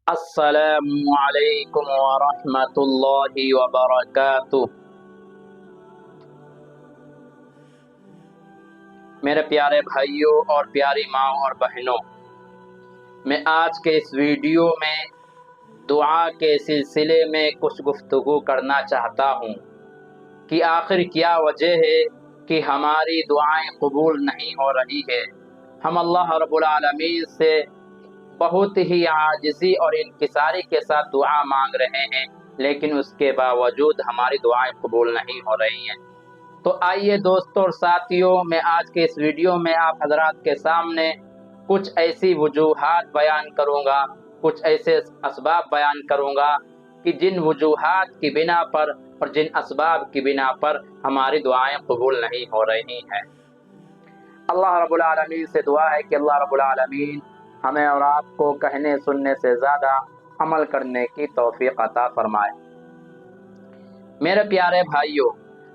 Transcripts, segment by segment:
السلام علیکم ورحمۃ اللہ وبرکاتہ۔ میرے پیارے بھائیوں اور پیاری ماں اور بہنوں، میں آج کے اس ویڈیو میں دعا کے سلسلے میں کچھ گفتگو کرنا چاہتا ہوں کہ آخر کیا وجہ ہے کہ ہماری دعائیں قبول نہیں ہو رہی ہے۔ ہم اللہ رب العالمین سے بہت ہی عاجزی اور انکساری کے ساتھ دعا مانگ رہے ہیں، لیکن اس کے باوجود ہماری دعائیں قبول نہیں ہو رہی ہیں۔ تو آئیے دوستوں اور ساتھیوں، میں آج کے اس ویڈیو میں آپ حضرات کے سامنے کچھ ایسی وجوہات بیان کروں گا، کچھ ایسے اسباب بیان کروں گا کہ جن وجوہات کی بنا پر اور جن اسباب کی بنا پر ہماری دعائیں قبول نہیں ہو رہی ہیں۔ اللہ رب العالمین سے دعا ہے کہ اللہ رب العالمین ہمیں اور آپ کو کہنے سننے سے زیادہ عمل کرنے کی توفیق عطا فرمائے۔ میرے پیارے بھائیوں،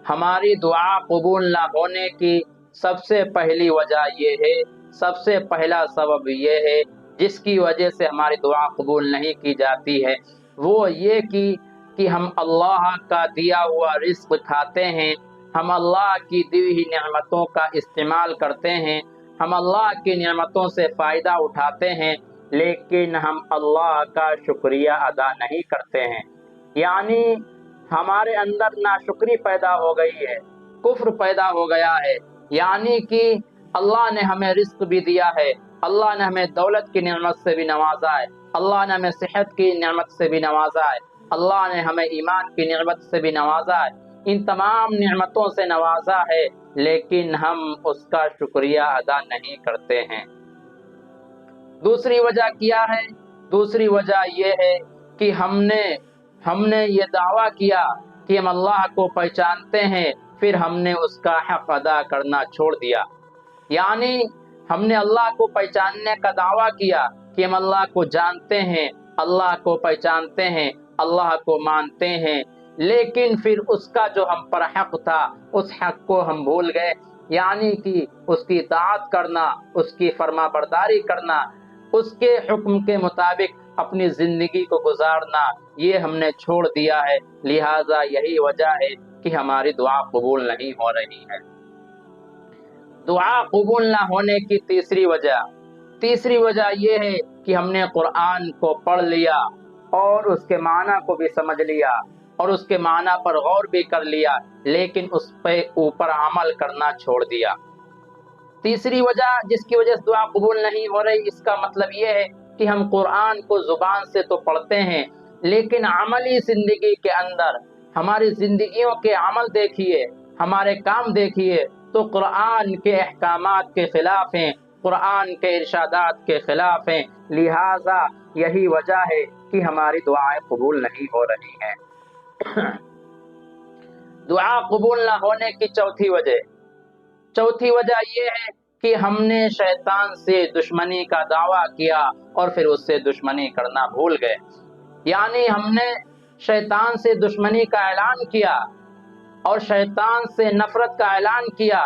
ہماری دعا قبول نہ ہونے کی سب سے پہلی وجہ یہ ہے، سب سے پہلا سبب یہ ہے جس کی وجہ سے ہماری دعا قبول نہیں کی جاتی ہے، وہ یہ کہ ہم اللہ کا دیا ہوا رزق کھاتے ہیں، ہم اللہ کی دی ہوئی نعمتوں کا استعمال کرتے ہیں، ہم اللہ کی نعمتوں سے فائدہ اٹھاتے ہیں، لیکن ہم اللہ کا شکریہ ادا نہیں کرتے ہیں۔ یعنی ہمارے اندر ناشکری پیدا ہو گئی ہے، کفر پیدا ہو گیا ہے۔ یعنی کہ اللہ نے ہمیں رزق بھی دیا ہے، اللہ نے ہمیں دولت کی نعمت سے بھی نوازا ہے، اللہ نے ہمیں صحت کی نعمت سے بھی نوازا ہے، اللہ نے ہمیں ایمان کی نعمت سے بھی نوازا ہے، ان تمام نعمتوں سے نوازا ہے، لیکن ہم اس کا شکریہ ادا نہیں کرتے ہیں۔ دوسری وجہ کیا ہے؟ دوسری وجہ یہ ہے کہ ہم نے یہ دعویٰ کیا کہ ہم اللہ کو پہچانتے ہیں، پھر ہم نے اس کا حق ادا کرنا چھوڑ دیا۔ یعنی ہم نے اللہ کو پہچاننے کا دعویٰ کیا کہ ہم اللہ کو جانتے ہیں، اللہ کو پہچانتے ہیں، اللہ کو مانتے ہیں، لیکن پھر اس کا جو ہم پر حق تھا اس حق کو ہم بھول گئے۔ یعنی کہ اس کی اطاعت کرنا، اس کی فرما برداری کرنا، اس کے حکم کے مطابق اپنی زندگی کو گزارنا، یہ ہم نے چھوڑ دیا ہے۔ لہٰذا یہی وجہ ہے کہ ہماری دعا قبول نہیں ہو رہی ہے۔ دعا قبول نہ ہونے کی تیسری وجہ یہ ہے کہ ہم نے قرآن کو پڑھ لیا اور اس کے معنی کو بھی سمجھ لیا اور اس کے معنی پر غور بھی کر لیا، لیکن اس پہ اوپر عمل کرنا چھوڑ دیا۔ تیسری وجہ جس کی وجہ سے دعا قبول نہیں ہو رہی، اس کا مطلب یہ ہے کہ ہم قرآن کو زبان سے تو پڑھتے ہیں، لیکن عملی زندگی کے اندر ہماری زندگیوں کے عمل دیکھیے، ہمارے کام دیکھیے تو قرآن کے احکامات کے خلاف ہیں، قرآن کے ارشادات کے خلاف ہیں۔ لہٰذا یہی وجہ ہے کہ ہماری دعائیں قبول نہیں ہو رہی ہیں۔ دعا قبول نہ ہونے کی چوتھی وجہ یہ ہے کہ ہم نے شیطان سے دشمنی کا دعویٰ کیا اور پھر اس سے دشمنی کرنا بھول گئے۔ یعنی ہم نے شیطان سے دشمنی کا اعلان کیا اور شیطان سے نفرت کا اعلان کیا،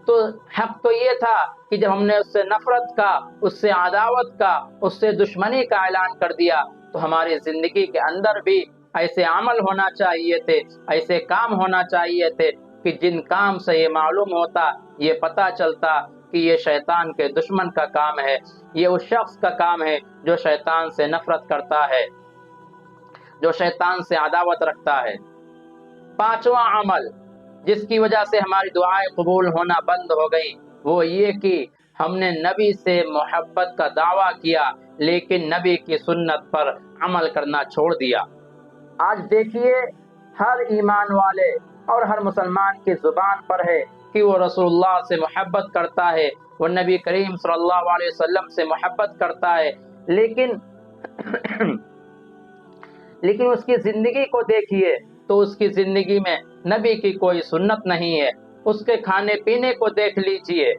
تو حق تو یہ تھا کہ جب ہم نے اس سے نفرت کا، اس سے عداوت کا، اس سے دشمنی کا اعلان کر دیا تو ہماری زندگی کے اندر بھی ایسے عمل ہونا چاہیے تھے، ایسے کام ہونا چاہیے تھے کہ جن کام سے یہ معلوم ہوتا، یہ پتہ چلتا کہ یہ شیطان کے دشمن کا کام ہے، یہ اس شخص کا کام ہے جو شیطان سے نفرت کرتا ہے، جو شیطان سے عداوت رکھتا ہے۔ پانچواں عمل جس کی وجہ سے ہماری دعائیں قبول ہونا بند ہو گئی، وہ یہ کہ ہم نے نبی سے محبت کا دعویٰ کیا لیکن نبی کی سنت پر عمل کرنا چھوڑ دیا۔ آج دیکھیے، ہر ایمان والے اور ہر مسلمان کی زبان پر ہے کہ وہ رسول اللہ سے محبت کرتا ہے، وہ نبی کریم صلی اللہ علیہ وسلم سے محبت کرتا ہے، لیکن اس کی زندگی کو دیکھیے تو اس کی زندگی میں نبی کی کوئی سنت نہیں ہے۔ اس کے کھانے پینے کو دیکھ لیجئے،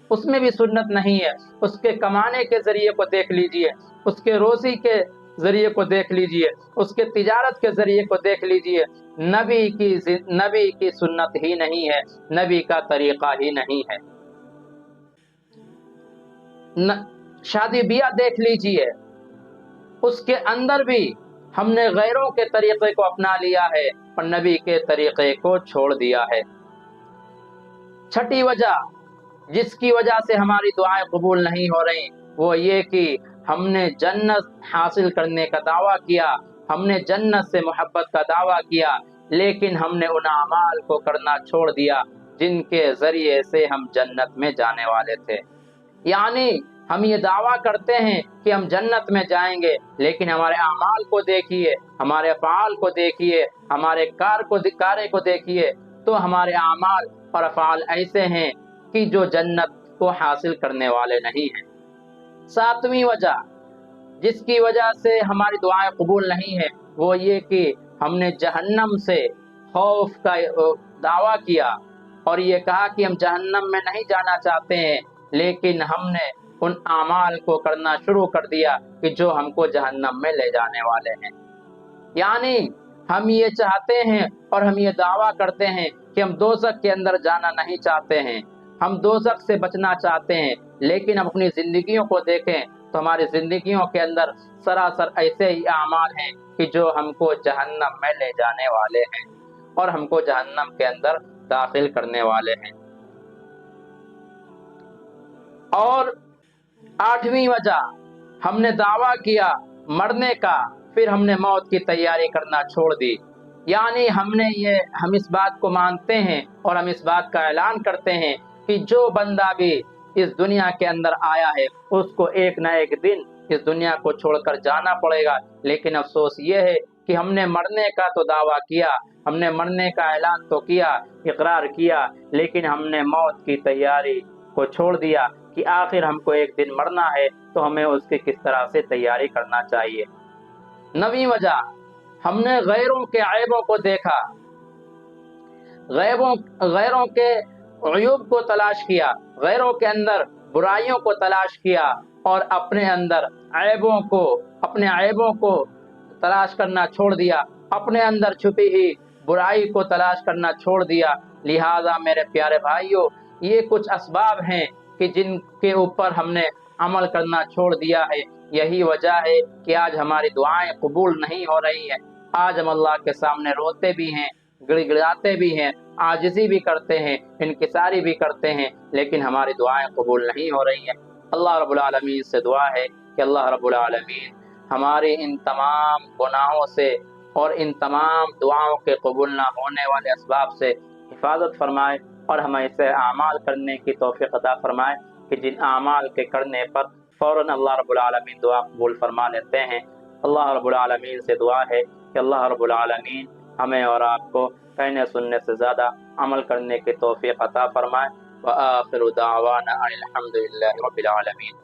اس میں بھی سنت نہیں ہے۔ اس کے کمانے کے ذریعے کو دیکھ لیجئے، اس کے روزی کے ذریعے کو دیکھ لیجئے، اس کے تجارت کے ذریعے کو دیکھ لیجئے، نبی کی سنت ہی نہیں ہے، نبی کا طریقہ ہی نہیں ہے۔ شادی بیاہ دیکھ لیجئے، اس کے اندر بھی ہم نے غیروں کے طریقے کو اپنا لیا ہے اور نبی کے طریقے کو چھوڑ دیا ہے۔ چھٹی وجہ جس کی وجہ سے ہماری دعائیں قبول نہیں ہو رہی وہ یہ کہ ہم نے جنت حاصل کرنے کا دعویٰ کیا، ہم نے جنت سے محبت کا دعویٰ کیا، لیکن ہم نے ان اعمال کو کرنا چھوڑ دیا جن کے ذریعے سے ہم جنت میں جانے والے تھے۔ یعنی ہم یہ دعویٰ کرتے ہیں کہ ہم جنت میں جائیں گے، لیکن ہمارے اعمال کو دیکھیے، ہمارے افعال کو دیکھیے، ہمارے کارے کو دیکھیے، تو ہمارے اعمال اور افعال ایسے ہیں کہ جو جنت کو حاصل کرنے والے نہیں ہیں۔ ساتویں وجہ جس کی وجہ سے ہماری دعائیں قبول نہیں ہیں وہ یہ کہ ہم نے جہنم سے خوف کا دعویٰ کیا اور یہ کہا کہ ہم جہنم میں نہیں جانا چاہتے ہیں، لیکن ہم نے ان اعمال کو کرنا شروع کر دیا کہ جو ہم کو جہنم میں لے جانے والے ہیں۔ یعنی ہم یہ چاہتے ہیں اور ہم یہ دعویٰ کرتے ہیں کہ ہم دوزخ کے اندر جانا نہیں چاہتے ہیں، ہم دوزخ سے بچنا چاہتے ہیں، لیکن ہم اپنی زندگیوں کو دیکھیں تو ہماری زندگیوں کے اندر سراسر ایسے ہی اعمال ہیں کہ جو ہم کو جہنم میں لے جانے والے ہیں اور ہم کو جہنم کے اندر داخل کرنے والے ہیں۔ اور آٹھویں وجہ ہم نے دعویٰ کیا مرنے کا، پھر ہم نے موت کی تیاری کرنا چھوڑ دی۔ یعنی ہم اس بات کو مانتے ہیں اور ہم اس بات کا اعلان کرتے ہیں کہ جو بندہ بھی اس دنیا کے اندر آیا ہے اس کو ایک نہ ایک دن اس دنیا کو چھوڑ کر جانا پڑے گا، لیکن افسوس یہ ہے کہ ہم نے مرنے کا تو دعویٰ کیا، ہم نے مرنے کا اعلان تو کیا، اقرار کیا، لیکن ہم نے موت کی تیاری کو چھوڑ دیا کہ آخر ہم کو ایک دن مرنا ہے تو ہمیں اس کی کس طرح سے تیاری کرنا چاہیے۔ نویں وجہ ہم نے غیروں کے عیبوں کو دیکھا، غیروں کے عیوب کو تلاش کیا، غیروں کے اندر برائیوں کو تلاش کیا اور اپنے عیبوں کو تلاش کرنا چھوڑ دیا، اپنے اندر چھپی ہوئی برائی کو تلاش کرنا چھوڑ دیا۔ لہذا میرے پیارے بھائیوں، یہ کچھ اسباب ہیں کہ جن کے اوپر ہم نے عمل کرنا چھوڑ دیا ہے۔ یہی وجہ ہے کہ آج ہماری دعائیں قبول نہیں ہو رہی ہیں، آج ہم اللہ کے سامنے روتے بھی ہیں، گڑ گڑاتے بھی ہیں، عاجزی بھی کرتے ہیں، انکساری بھی کرتے ہیں، لیکن ہماری دعائیں قبول نہیں ہو رہی ہیں۔ اللہ رب العالمین سے دعا ہے کہ اللہ رب العالمین ہماری ان تمام گناہوں سے اور ان تمام دعاؤں کے قبول نہ ہونے والے اسباب سے حفاظت فرمائے اور ہمیں ایسے اعمال کرنے کی توفیق عطا فرمائے کہ جن اعمال کے کرنے پر فوراً اللہ رب العالمین دعا قبول فرما لیتے ہیں۔ اللہ رب العالمین سے دعا ہے کہ اللہ رب العالمین ہمیں اور آپ کو کہنے سننے سے زیادہ عمل کرنے کی توفیق عطا فرمائے۔ وآخر دعوانا الحمد للہ رب العالمین۔